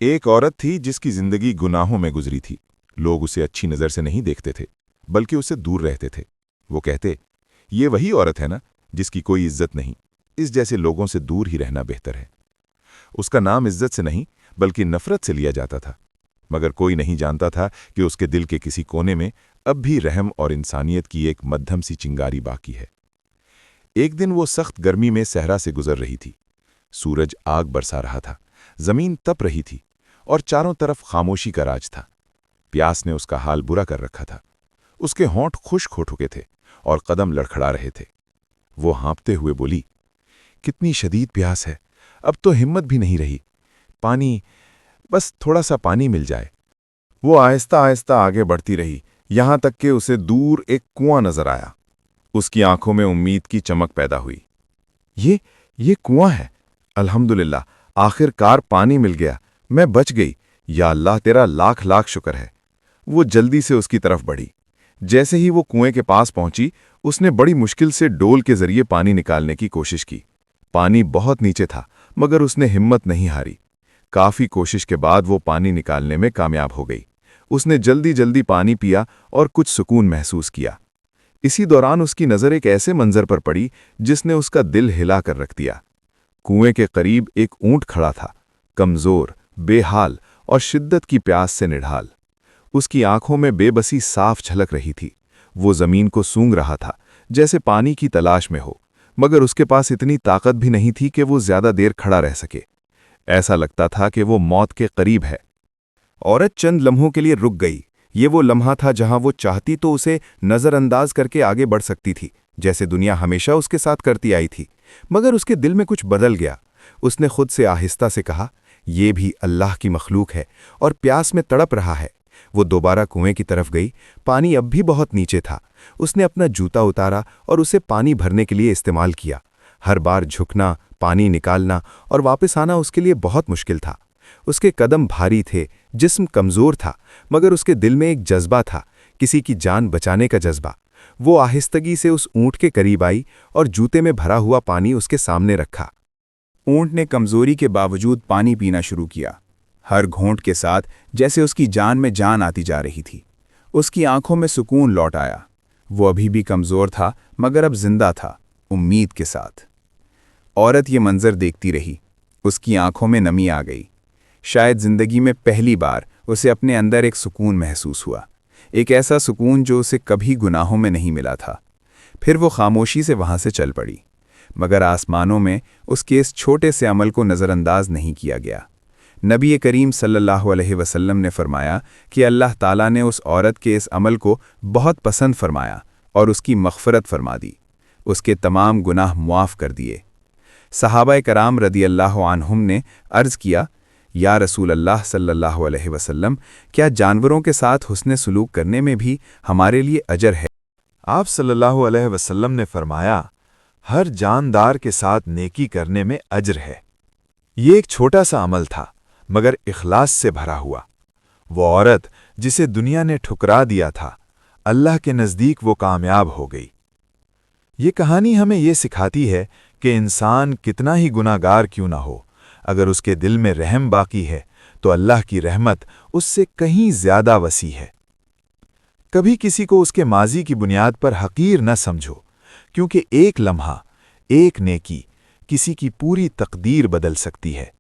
ایک औरत थी जिसकी जिंदगी गुनाहों में गुजरी थी। लोग उसे अच्छी नज़र से नहीं देखते थे, बल्कि उससे दूर रहते थे। वो कहते, ये वही औरत है ना जिसकी कोई इज्जत नहीं, इस जैसे लोगों से दूर ही रहना बेहतर है। उसका नाम इज्जत से नहीं बल्कि नफरत से लिया जाता था, मगर कोई नहीं जानता था कि उसके दिल के किसी कोने में अब भी रहम और इंसानियत की एक मध्यम सी चिंगारी बाकी है। एक दिन वो सख्त गर्मी में सहरा से गुजर रही थी। सूरज आग बरसा रहा था, जमीन तप रही थी और चारों तरफ खामोशी का राज था। प्यास ने उसका हाल बुरा कर रखा था। उसके होंठ खुश्क हो चुके थे और कदम लड़खड़ा रहे थे। वो हाँपते हुए बोली, कितनी शदीद प्यास है, अब तो हिम्मत भी नहीं रही। पानी, बस थोड़ा सा पानी मिल जाए। वो आहिस्ता आहिस्ता आगे बढ़ती रही, यहां तक कि उसे दूर एक कुआं नजर आया। उसकी आंखों में उम्मीद की चमक पैदा हुई। ये कुआं है, अल्हम्दुलिल्लाह, आखिरकार पानी मिल गया, मैं बच गई। या अल्लाह, तेरा लाख लाख शुक्र है। वो जल्दी से उसकी तरफ बढ़ी। जैसे ही वो कुएं के पास पहुंची, उसने बड़ी मुश्किल से डोल के जरिए पानी निकालने की कोशिश की। पानी बहुत नीचे था, मगर उसने हिम्मत नहीं हारी। काफी कोशिश के बाद वो पानी निकालने में कामयाब हो गई। उसने जल्दी जल्दी पानी पिया और कुछ सुकून महसूस किया। इसी दौरान उसकी नज़र एक ऐसे मंजर पर पड़ी जिसने उसका दिल हिला कर रख दिया। कुएं के करीब एक ऊंट खड़ा था, कमजोर, बेहाल और शिद्दत की प्यास से निढाल। उसकी आंखों में बेबसी साफ झलक रही थी। वो जमीन को सूंघ रहा था, जैसे पानी की तलाश में हो, मगर उसके पास इतनी ताकत भी नहीं थी कि वो ज्यादा देर खड़ा रह सके। ऐसा लगता था कि वो मौत के करीब है। औरत चंद लम्हों के लिए रुक गई। ये वो लम्हा था जहां वो चाहती तो उसे नज़रअंदाज करके आगे बढ़ सकती थी, जैसे दुनिया हमेशा उसके साथ करती आई थी। मगर उसके दिल में कुछ बदल गया। उसने खुद से आहिस्ता से कहा, ये भी अल्लाह की मखलूक है और प्यास में तड़प रहा है। वो दोबारा कुएं की तरफ गई। पानी अब भी बहुत नीचे था। उसने अपना जूता उतारा और उसे पानी भरने के लिए इस्तेमाल किया। हर बार झुकना, पानी निकालना और वापस आना उसके लिए बहुत मुश्किल था। उसके कदम भारी थे, जिस्म कमज़ोर था, मगर उसके दिल में एक जज्बा था, किसी की जान बचाने का जज्बा। वो आहिस्तगी से उस ऊंट के करीब आई और जूते में भरा हुआ पानी उसके सामने रखा। ऊंट ने कमज़ोरी के बावजूद पानी पीना शुरू किया, हर घोंट के साथ जैसे उसकी जान में जान आती जा रही थी। उसकी आंखों में सुकून लौट आया। वो अभी भी कमज़ोर था, मगर अब जिंदा था, उम्मीद के साथ। औरत ये मंजर देखती रही। उसकी आंखों में नमी आ गई। शायद जिंदगी में पहली बार उसे अपने अंदर एक सुकून महसूस हुआ, एक ऐसा सुकून जो उसे कभी गुनाहों में नहीं मिला था। फिर वो खामोशी से वहां से चल पड़ी, मगर आसमानों में उसके इस छोटे से अमल को नज़रअंदाज नहीं किया गया। नबी करीम सल्लल्लाहु अलैहि वसल्लम ने फरमाया कि अल्लाह ताला ने उस औरत के इस अमल को बहुत पसंद फरमाया और उसकी मग़फ़िरत फरमा दी, उसके तमाम गुनाह मुआफ़ कर दिए। सहाबा कराम रदी अल्लाह अन्हुम ने अर्ज़ किया, या रसूल अल्लाह सल्लल्लाहु अलैहि वसल्लम, क्या जानवरों के साथ हुस्ने सलूक करने में भी हमारे लिए अजर है? आप सल्लल्लाहु अलैहि वसल्लम ने फरमाया, हर जानदार के साथ नेकी करने में अजर है। ये एक छोटा सा अमल था, मगर इखलास से भरा हुआ। वो औरत जिसे दुनिया ने ठुकरा दिया था, अल्लाह के नज़दीक वो कामयाब हो गई। ये कहानी हमें ये सिखाती है कि इंसान कितना ही गुनाहगार क्यों ना हो, अगर उसके दिल में रहम बाकी है तो अल्लाह की रहमत उससे कहीं ज्यादा वसी है। कभी किसी को उसके माजी की बुनियाद पर हकीर न समझो, क्योंकि एक लम्हा, एक नेकी किसी की पूरी तकदीर बदल सकती है।